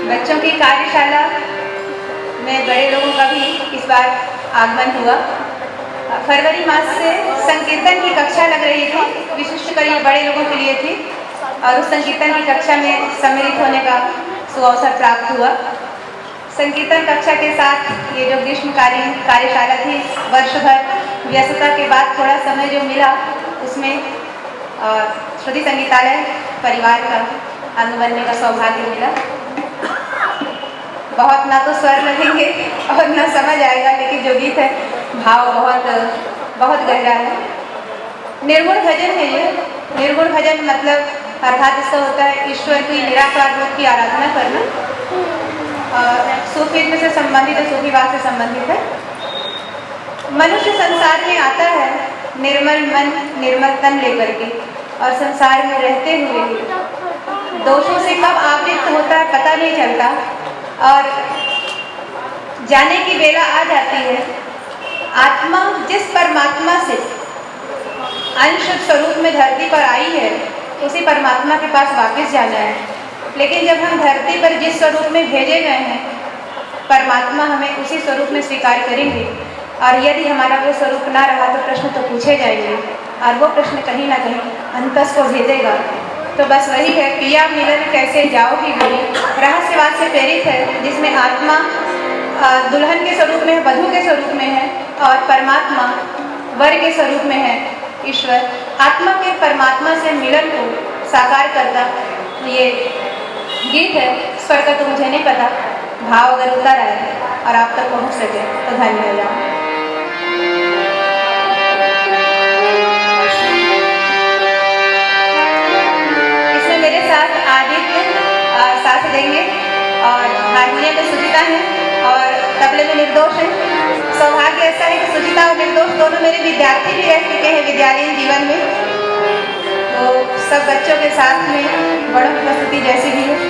बच्चों की कार्यशाला में बड़े लोगों का भी इस बार आगमन हुआ। फरवरी मास से संकीर्तन की कक्षा लग रही थी, विशिष्टकर ये बड़े लोगों के लिए थी, और उस संकीर्तन की कक्षा में सम्मिलित होने का सुअवसर प्राप्त हुआ। संकीर्तन कक्षा के साथ ये जो ग्रीष्मकालीन कार्यशाला थी, वर्ष भर व्यस्तता के बाद थोड़ा समय जो मिला, उसमें श्रुति संगीतालय परिवार का अंग बनने का सौभाग्य मिला। बहुत ना तो स्वर लगेंगे और ना समझ आएगा, लेकिन जो गीत है भाव बहुत गहरा है। निर्गुण भजन है ये। निर्गुण भजन मतलब अर्थात इसका होता है ईश्वर की निराकार रूप की आराधना करना। सूफीज्म से संबंधित है, सूफीवाद से संबंधित है। मनुष्य संसार में आता है निर्मल मन निर्मल तन लेकर के, और संसार में रहते हुए दोषों से कब आवृत होता है पता नहीं चलता, और जाने की बेला आ जाती है। आत्मा जिस परमात्मा से अंश स्वरूप में धरती पर आई है, उसी परमात्मा के पास वापस जाना है। लेकिन जब हम धरती पर जिस स्वरूप में भेजे गए हैं, परमात्मा हमें उसी स्वरूप में स्वीकार करेंगे, और यदि हमारा वो स्वरूप ना रहा तो प्रश्न तो पूछे जाएंगे, और वो प्रश्न कहीं ना कहीं अंतस को भेदेगा। तो बस वही है, पिया मिलन कैसे जाओगी गोरी, रहस्यवाद से प्रेरित है, जिसमें आत्मा दुल्हन के स्वरूप में है, वधू के स्वरूप में है, और परमात्मा वर के स्वरूप में है। ईश्वर आत्मा के परमात्मा से मिलन को साकार करता ये गीत है। स्वर का तो मुझे नहीं पता, भाव अगर उतर आए और आप तक पहुंच सके तो धन्य हो जाओ। इसमें मेरे साथ आदित्य साथ देंगे, और हारमोनियम में सुचिता है, और तबले में निर्दोष है। सौभाग्य ऐसा है कि सुचिता और निर्दोष दोनों मेरे विद्यार्थी भी रह चुके हैं विद्यालयीन जीवन में, तो सब बच्चों के साथ में बड़ों की उपस्थिति जैसी भी है।